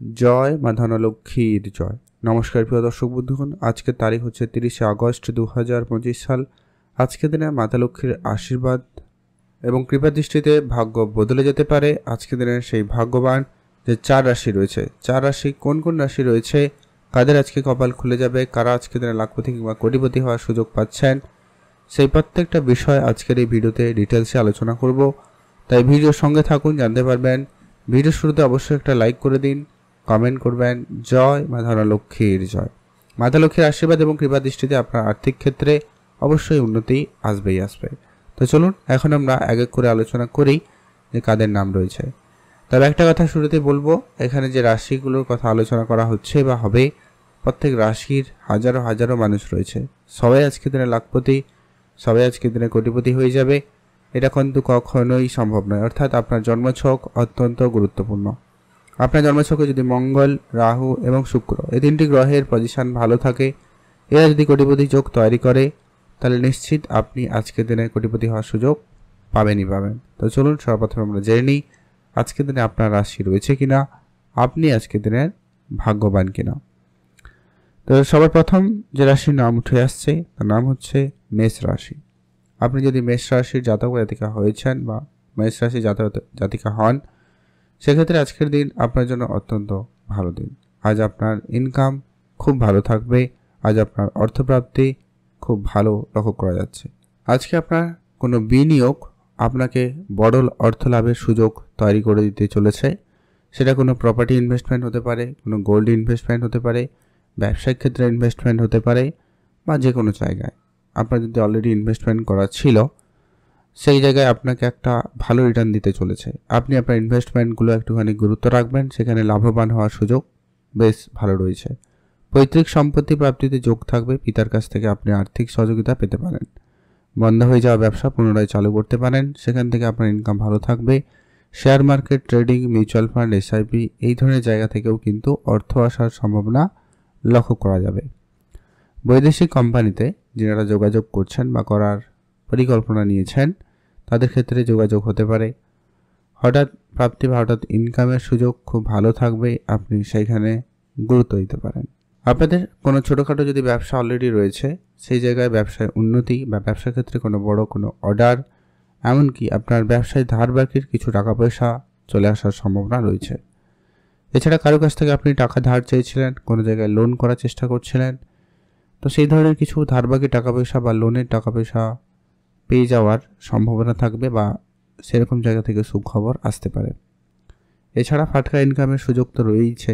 জয় মা ধনলক্ষ্মীর জয়। নমস্কার প্রিয় দর্শক বন্ধুগণ, আজকের তারিখ হচ্ছে 30শে আগস্ট 2025 সাল। আজকের দিনে মাতা লক্ষ্মীর আশীর্বাদ এবং কৃপা দৃষ্টিতে ভাগ্য বদলে যেতে পারে। আজকের দিনে সেই ভাগ্যবান যে 4 রাশি রয়েছে, 4 রাশি কোন কোন রাশি রয়েছে, কাদের আজকে কপাল খুলে যাবে, কারা আজকের দিনে লাখপতি কিংবা কোটিপতি হওয়ার সুযোগ পাচ্ছেন, সেই প্রত্যেকটা বিষয় আজকের এই ভিডিওতে ডিটেলসে আলোচনা করব। তাই ভিডিওর সঙ্গে থাকুন, জানতে পারবেন। ভিডিও শুরুতে অবশ্যই একটা লাইক করে দিন, কমেন্ট করবেন জয় মা ধনলক্ষ্মীর জয়। মাতা লক্ষ্মীর আশীর্বাদ এবং কৃপা দৃষ্টিতে আপনার আর্থিক ক্ষেত্রে অবশ্যই উন্নতি আসবেই আসবে। তো চলুন এখন আমরা এক এক করে আলোচনা করি যে কাদের নাম রয়েছে। তবে একটা কথা শুরুতে বলবো, এখানে যে রাশিগুলোর কথা আলোচনা করা হচ্ছে বা হবে, প্রত্যেক রাশির হাজারো হাজারো মানুষ রয়েছে। সবাই আজকের দিনে লাখপতি, সবাই আজকের দিনে কোটিপতি হয়ে যাবে, এটা কিন্তু কখনোই সম্ভব নয়। অর্থাৎ আপনার জন্মছক অত্যন্ত গুরুত্বপূর্ণ। আপনার জন্মছকে যদি মঙ্গল, রাহু এবং শুক্র এই তিনটি গ্রহের পজিশন ভালো থাকে, এরা যদি কোটিপতি যোগ তৈরি করে, তাহলে নিশ্চিত আপনি আজকের দিনে কোটিপতি হওয়ার সুযোগ পাবেনই পাবেন। তো চলুন সর্বপ্রথম আমরা জেনে নিই আজকের দিনে আপনার রাশি রয়েছে কিনা, আপনি আজকের দিনের ভাগ্যবান কিনা। তো সবার প্রথম যে রাশির নাম উঠে আসছে তার নাম হচ্ছে মেষ রাশি। আপনি যদি মেষ রাশির জাতক জাতিকা হয়েছেন বা মেষ রাশির জাতিকা হন, সেক্ষেত্রে আজকের দিন আপনার জন্য অত্যন্ত ভালো দিন। আজ আপনার ইনকাম খুব ভালো থাকবে, আজ আপনার অর্থপ্রাপ্তি খুব ভালো লক্ষ্য করা যাচ্ছে। আজকে আপনার কোনো বিনিয়োগ আপনাকে বড় অর্থ লাভের সুযোগ তৈরি করে দিতে চলেছে। সেটা কোনো প্রপার্টি ইনভেস্টমেন্ট হতে পারে, কোনো গোল্ড ইনভেস্টমেন্ট হতে পারে, ব্যবসায়িক ক্ষেত্রে ইনভেস্টমেন্ট হতে পারে, বা যে কোনো জায়গায় আপনার যদি অলরেডি ইনভেস্টমেন্ট করা ছিল, সেই জায়গায় আপনাকে একটা ভালো রিটার্ন দিতে চলেছে। আপনি আপনার ইনভেস্টমেন্টগুলো একটুখানি গুরুত্ব রাখবেন, সেখানে লাভবান হওয়ার সুযোগ বেশ ভালো রয়েছে। পৈতৃক সম্পত্তি প্রাপ্তিতে যোগ থাকবে, পিতার কাছ থেকে আপনি আর্থিক সহযোগিতা পেতে পারেন। বন্ধ হয়ে যাওয়া ব্যবসা পুনরায় চালু করতে পারেন, সেখান থেকে আপনার ইনকাম ভালো থাকবে। Share market, trading, mutual fund, SIP এই ধরনের জায়গা থেকেও কিন্তু অর্থ আসার সম্ভাবনা লক্ষ্য করা যাবে। বৈদেশিক কোম্পানিতে যারা যোগাযোগ করছেন বা করার পরিকল্পনা নিয়েছেন, তাদের ক্ষেত্রে যোগাযোগ হতে পারে। হঠাৎ প্রাপ্তি বা হঠাৎ ইনকামের সুযোগ খুব ভালো থাকবে, আপনি সেইখানে গুরুত্ব দিতে পারেন। আপনাদের কোনো ছোটোখাটো যদি ব্যবসা অলরেডি রয়েছে, সেই জায়গায় ব্যবসায় উন্নতি বা ব্যবসার ক্ষেত্রে কোনো বড় কোনো অর্ডার, এমনকি আপনার ব্যবসায় ধার বাকির কিছু টাকা পয়সা চলে আসার সম্ভাবনা রয়েছে। এছাড়া কারো কাছ থেকে আপনি টাকা ধার চেয়েছিলেন, কোনো জায়গায় লোন করার চেষ্টা করছিলেন, তো সেই ধরনের কিছু ধার বাকি টাকা পয়সা বা লোনের টাকা পয়সা পেয়ে যাওয়ার সম্ভাবনা থাকবে বা সেরকম জায়গা থেকে সুখবর আসতে পারে। এছাড়া ফাটকা ইনকামের সুযোগ তো রয়েইছে।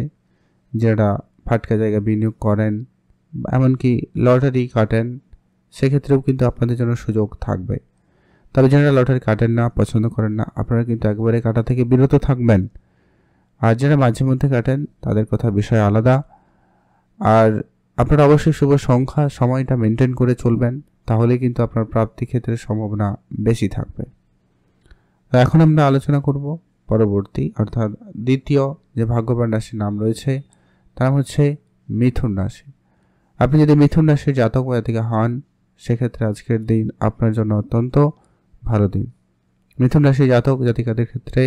যারা ফাটকা জায়গায় বিনিয়োগ করেন, এমনকি লটারি কাটেন, সেক্ষেত্রেও কিন্তু আপনাদের জন্য সুযোগ থাকবে। তবে যারা লটারি কাটেন না, পছন্দ করেন না, আপনারা কিন্তু একবারে কাটা থেকে বিরত থাকবেন। আর যারা মাঝে মধ্যে কাটেন, তাদের কথা বিষয় আলাদা। আর আপনারা অবশ্যই শুভ সংখ্যা সময়টা মেনটেন করে চলবেন, তাহলে কিন্তু আপনার প্রাপ্তি ক্ষেত্রের সম্ভাবনা বেশি থাকবে। তো এখন আমরা আলোচনা করব পরবর্তী অর্থাৎ দ্বিতীয় যে ভাগ্যবান রাশির নাম রয়েছে, তার হচ্ছে মিথুন রাশি। আপনি যদি মিথুন রাশির জাতক বা জাতিকা হন, সেক্ষেত্রে আজকের দিন আপনার জন্য অত্যন্ত ভালো দিন। মিথুন রাশির জাতক জাতিকাদের ক্ষেত্রে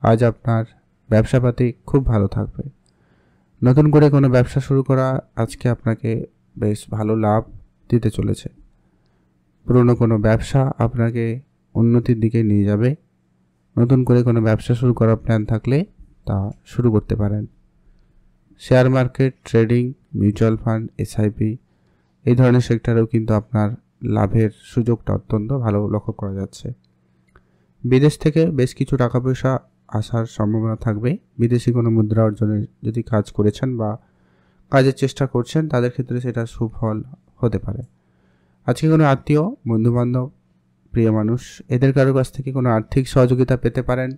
আজ আপনার ব্যবসাপাতি খুব ভালো থাকবে। নতুন করে কোনো ব্যবসা শুরু করা আজকে আপনাকে বেশ ভালো লাভ দিতে চলেছে। পুরনো কোনো ব্যবসা আপনাকে উন্নতির দিকে নিয়ে যাবে। নতুন করে কোনো ব্যবসা শুরু করার প্ল্যান থাকলে তা শুরু করতে পারেন। Share market, trading, mutual fund, SIP এই ধরনের সেক্টরেও কিন্তু আপনার লাভের সুযোগটা অত্যন্ত ভালো লক্ষ্য করা যাচ্ছে। বিদেশ থেকে বেশ কিছু টাকা পয়সা আসার সম্ভাবনা থাকবে। বিদেশি কোনো মুদ্রা অর্জনের যদি কাজ করেছেন বা কাজের চেষ্টা করছেন, তাদের ক্ষেত্রে সেটা সুফল হতে পারে। আজকে কোনো আত্মীয়, বন্ধুবান্ধব, প্রিয় মানুষ এদের কারোর কাছ থেকে কোনো আর্থিক সহযোগিতা পেতে পারেন,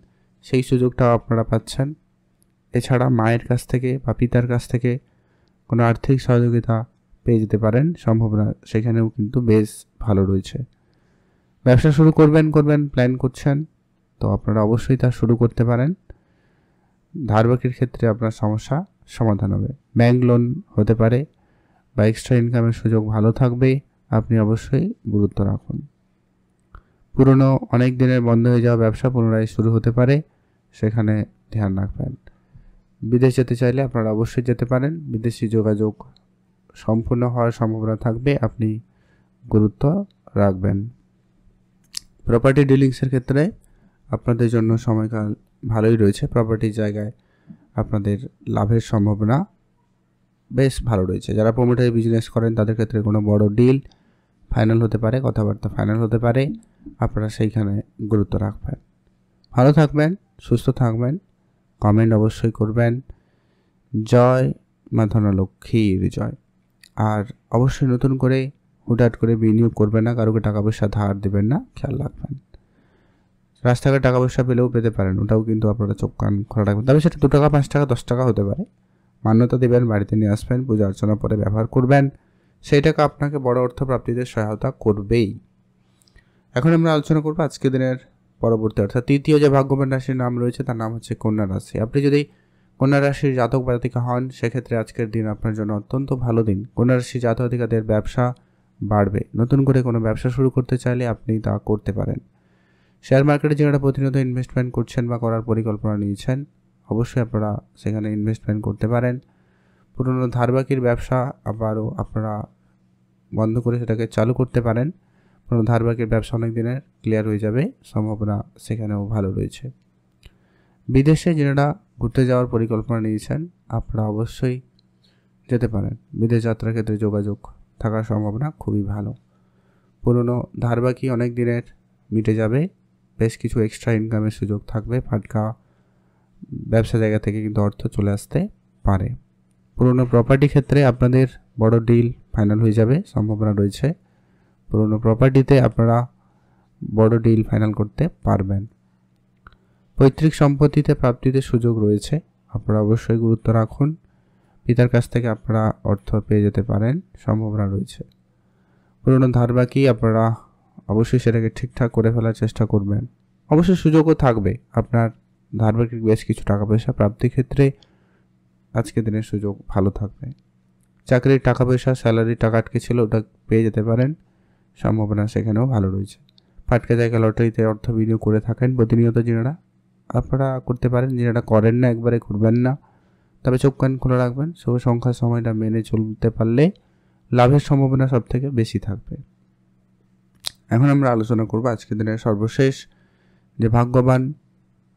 সেই সুযোগটাও আপনারা পাচ্ছেন। এছাড়া মায়ের কাছ থেকে বা পিতার কাছ থেকে কোনো আর্থিক সহযোগিতা পেয়ে যেতে পারেন, সম্ভাবনা সেখানেও কিন্তু বেশ ভালো রয়েছে। ব্যবসা শুরু করবেন প্ল্যান করছেন, তো আপনারা অবশ্যই তা শুরু করতে পারেন। ধার বাকির ক্ষেত্রে আপনার সমস্যা সমাধান হবে। ব্যাংক লোন হতে পারে বা এক্সট্রা ইনকামের সুযোগ ভালো থাকবে, আপনি অবশ্যই গুরুত্ব রাখুন। পুরনো অনেক দিনের বন্ধ হয়ে যাওয়া ব্যবসা পুনরায় শুরু হতে পারে, সেখানে ধ্যান রাখবেন। বিদেশ যেতে চাইলে আপনারা অবশ্যই যেতে পারেন। বিদেশি যোগাযোগ সম্পূর্ণ হওয়ার সম্ভাবনা থাকবে, আপনি গুরুত্ব রাখবেন। প্রপার্টি ডিলিংসের ক্ষেত্রে আপনাদের জন্য সময়কাল ভালোই রয়েছে। প্রপার্টির জায়গায় আপনাদের লাভের সম্ভাবনা বেশ ভালো রয়েছে। যারা প্রমোটারি বিজনেস করেন তাদের ক্ষেত্রে কোনো বড় ডিল ফাইনাল হতে পারে, কথাবার্তা ফাইনাল হতে পারে, আপনারা সেইখানে গুরুত্ব রাখবেন। ভালো থাকবেন, সুস্থ থাকবেন, কমেন্ট অবশ্যই করবেন। জয় মা ধনলক্ষ্মীর জয়। আর অবশ্যই নতুন করে হুটহাট করে বিনিয়োগ করবেন না, কারোকে টাকা পয়সা ধার দেবেন না, খেয়াল রাখবেন। রাস্তাঘাটে টাকা পয়সা পেলেও পেতে পারেন, ওটাও কিন্তু আপনারা চোখ কান খোলা রাখবেন। তবে সেটা 2 টাকা 5 টাকা 10 টাকা হতে পারে। মান্যতা দেবেন, বাড়িতে নিয়ে আসবেন, পূজা অর্চনা পরে ব্যবহার করবেন, সেই টাকা আপনাকে বড় অর্থ প্রাপ্তিতে সহায়তা করবেই। এখন আমরা আলোচনা করবো আজকের দিনের পরবর্তী অর্থাৎ তৃতীয় যে ভাগ্যবান রাশির নাম রয়েছে তার নাম হচ্ছে কন্যা রাশি। আপনি যদি কন্যা রাশির জাতক জাতিকা হন সেক্ষেত্রে আজকের দিন আপনার জন্য অত্যন্ত ভালো দিন। কন্যা রাশির জাতক জাতিকাদের ব্যবসা বাড়বে। নতুন করে কোনো ব্যবসা শুরু করতে চাইলে আপনি তা করতে পারেন। শেয়ার মার্কেটে যারা প্রতিনিয়ত ইনভেস্টমেন্ট করছেন বা করার পরিকল্পনা নিয়েছেন অবশ্যই আপনারা সেখানে ইনভেস্টমেন্ট করতে পারেন। পুরনো ধারবাকির ব্যবসা আবারও আপনারা বন্ধ করে সেটাকে চালু করতে পারেন। পুরনো ধারবাকির ব্যবসা অনেক দিনের ক্লিয়ার হয়ে যাবে, সম্ভাবনা সেখানেও ভালো রয়েছে। বিদেশে যারা ঘুরতে যাওয়ার পরিকল্পনা নিয়েছেন আপনারা অবশ্যই যেতে পারেন। বিদেশ যাত্রার ক্ষেত্রে যোগাযোগ থাকার সম্ভাবনা খুবই ভালো। পুরনো ধারবাকি অনেক দিনের মিটে যাবে, বেশ কিছু এক্সট্রা ইনকামের সুযোগ থাকবে। ফাটকা ব্যবসা জায়গা থেকে কিন্তু অর্থ চলে আসতে পারে। পুরনো প্রপার্টি ক্ষেত্রে আপনাদের বড় ডিল ফাইনাল হয়ে যাবে, সম্ভাবনা রয়েছে। পুরনো প্রপার্টিতে আপনারা বড় ডিল ফাইনাল করতে পারবেন। পৈতৃক সম্পত্তিতে প্রাপ্তিতে সুযোগ রয়েছে, আপনারা অবশ্যই গুরুত্ব রাখুন। পিতার কাছ থেকে আপনারা অর্থ পেয়ে যেতে পারেন, সম্ভাবনা রয়েছে। পুরনো ধারবাকি আপনারা অবশ্যই সেটাকে ঠিকঠাক করে ফেলার চেষ্টা করবেন। অবশ্যই সুযোগও থাকবে, আপনার ধারবাকির বেশ কিছু টাকা পয়সা প্রাপ্তির ক্ষেত্রে আজকের দিনের সুযোগ ভালো থাকবে। চাকরির টাকা পয়সা স্যালারির টাকা আটকে ছিল ওটা পেয়ে যেতে পারেন, সম্ভাবনা সেখানেও ভালো রয়েছে। ফাটকা জায়গা লটারিতে অর্থ বিনিয়োগ করে থাকেন প্রতিনিয়ত যারা আপনারা করতে পারেন, যারা করেন না একবারে করবেন না, তবে চোখ কান খোলা রাখবেন। শুভ সংখ্যার সময়টা মেনে চলতে পারলে লাভের সম্ভাবনা সব থেকে বেশি থাকবে। এখন আমরা আলোচনা করব আজকের দিনের সর্বশেষ যে ভাগ্যবান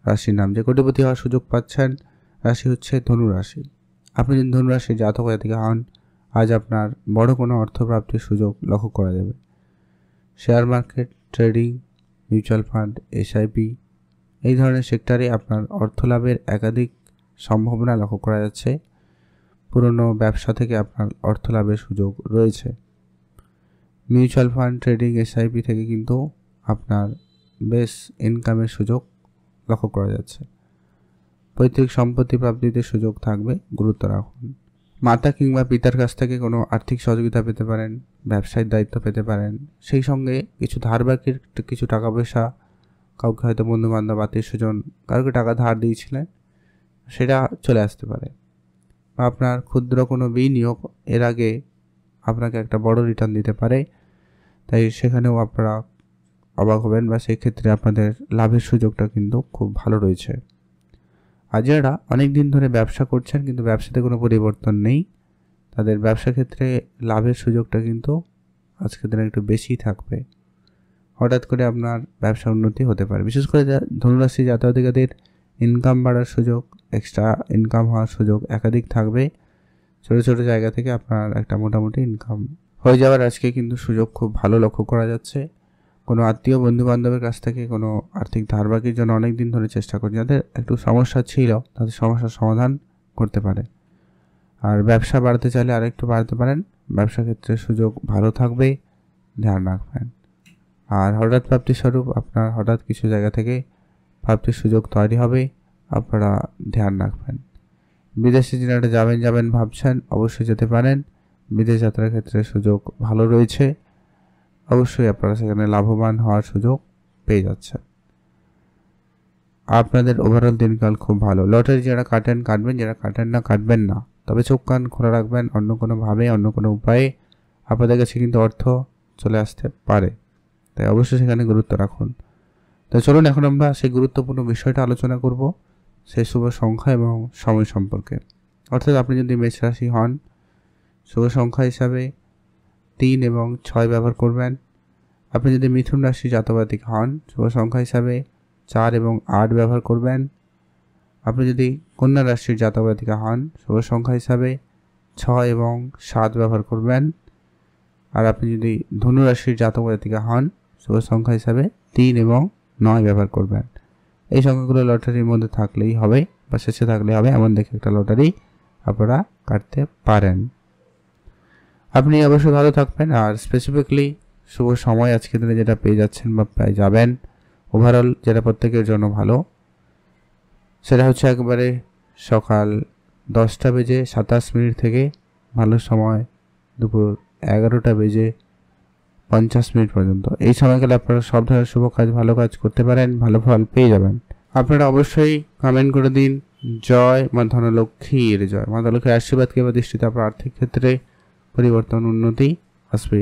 রাশির নাম, যে কোটিপতি হওয়ার সুযোগ পাচ্ছেন রাশি হচ্ছে ধনু রাশি। আপনি যদি ধনু রাশির জাতক জাতিকা হন আজ আপনার বড় কোনো অর্থপ্রাপ্তির সুযোগ লক্ষ্য করা যাবে। Share market, trading, mutual fund, SIP এই ধরনের সেক্টরে আপনার অর্থ লাভের একাধিক সম্ভাবনা লক্ষ্য করা যাচ্ছে। পুরনো ব্যবসা থেকে আপনার অর্থ লাভের সুযোগ রয়েছে। মিউচুয়াল ফান্ড, ট্রেডিং, এসআইপি থেকে কিন্তু আপনার বেশ ইনকামের সুযোগ লক্ষ্য করা যাচ্ছে। পৈতৃক সম্পত্তি প্রাপ্তিতে সুযোগ থাকবে, গুরুত্ব রাখুন। মাতা কিংবা পিতার কাছ থেকে কোনো আর্থিক সহযোগিতা পেতে পারেন, ব্যবসায়িক দায়িত্ব পেতে পারেন, সেই সঙ্গে কিছু ধারবাকির কিছু টাকা পয়সা কাউকে হয়তো বন্ধুবান্ধব, আত্মীয় স্বজন কাউকে টাকা ধার দিয়েছিলেন সেটা চলে আসতে পারে। বা আপনার ক্ষুদ্র কোনো বিনিয়োগ এর আগে আপনাকে একটা বড় রিটার্ন দিতে পারে, তাই সেখানেও আপনারা অবাক হবেন বা সেই ক্ষেত্রে আপনাদের লাভের সুযোগটা কিন্তু খুব ভালো রয়েছে। আর যারা অনেক দিন ধরে ব্যবসা করছেন কিন্তু ব্যবসাতে কোনো পরিবর্তন নেই তাদের ব্যবসা ক্ষেত্রে লাভের সুযোগটা কিন্তু আজকের দিনে একটু বেশি থাকবে। হঠাৎ করে আপনার ব্যবসা উন্নতি হতে পারে। বিশেষ করে ধনুরাশি জাতকদের ইনকাম বাড়ার সুযোগ, এক্সট্রা ইনকাম হওয়ার সুযোগ একাধিক থাকবে। ছোটো ছোটো জায়গা থেকে আপনার একটা মোটামুটি ইনকাম হয়ে যাওয়ার আজকে কিন্তু সুযোগ খুব ভালো লক্ষ্য করা যাচ্ছে। কোনো আত্মীয় বন্ধুবান্ধবের কাছ থেকে কোনো আর্থিক ধারবাকির জন্য অনেক দিন ধরে চেষ্টা করছে, যাদের একটু সমস্যা ছিল তাদের সমস্যার সমাধান করতে পারে। আর ব্যবসা বাড়াতে চাইলে আরেকটু বাড়াতে পারেন, ব্যবসা ক্ষেত্রে সুযোগ ভালো থাকবে, ধ্যান রাখবেন। আর হঠাৎ প্রাপ্তির স্বরূপ আপনার হঠাৎ কিছু জায়গা থেকে প্রাপ্তির সুযোগ তৈরি হবে, আপনারা ধ্যান রাখবেন। বিদেশে যারা যাবেন ভাবছেন অবশ্যই যেতে পারেন। বিদেশ যাত্রার ক্ষেত্রে সুযোগ ভালো রয়েছে, অবশ্যই আপনারা সেখানে লাভবান হওয়ার সুযোগ পেয়ে যাচ্ছেন। আপনাদের ওভারঅল দিনকাল খুব ভালো। লটারি যারা কাটবেন, যারা কাটেন না কাটবেন না, তবে চোখ কান খোলা রাখবেন। অন্য কোনোভাবে অন্য কোনো উপায়ে আপনাদের কাছে কিন্তু অর্থ চলে আসতে পারে, তাই অবশ্যই সেখানে গুরুত্ব রাখুন। তো চলুন এখন আমরা সেই গুরুত্বপূর্ণ বিষয়টা আলোচনা করব। সেই শুভ সংখ্যা এবং সময় সম্পর্কে। অর্থাৎ আপনি যদি মেষ রাশি হন, শুভ সংখ্যা হিসাবে 3 এবং 6 ব্যবহার করবেন। আপনি যদি মিথুন রাশি জাতক হন, শুভ সংখ্যা হিসাবে 4 এবং 8 ব্যবহার করবেন। আপনি যদি কন্যা রাশির জাতক হন, শুভ সংখ্যা হিসাবে 6 এবং 7 ব্যবহার করবেন। আর আপনি যদি ধনু রাশির জাতক হন, শুভ সংখ্যা হিসাবে 3 এবং 9 ব্যবহার করবেন। এই সংখ্যাগুলো লটারির মধ্যে থাকলেই হবে বা শেষে থাকলে হবে, এমন দেখে একটা লটারি আপনারা কাটতে পারেন। আপনি অবশ্যই ভালো থাকবেন। আর স্পেসিফিকলি শুভ সময় আজকের দিনে যেটা পেয়ে যাচ্ছেন বা পেয়ে যাবেন, ওভারঅল যেটা প্রত্যেকের জন্য ভালো, সেটা হচ্ছে একবারে সকাল 10টা বেজে 27 মিনিট থেকে ভালো সময় দুপুর 11টা বেজে 50 মিনিট পর্যন্ত। এই সময়কালে আপনারা সব ধরনের শুভ কাজ, ভালো কাজ করতে পারেন, ভালো ফল পেয়ে যাবেন। আপনারা অবশ্যই কমেন্ট করে দিন জয় মা ধনলক্ষ্মীর জয়। মা ধনলক্ষ্মীর আশীর্বাদ কিংবা দৃষ্টিতে আপনার আর্থিক ক্ষেত্রে পরিবর্তন, উন্নতি আসবে।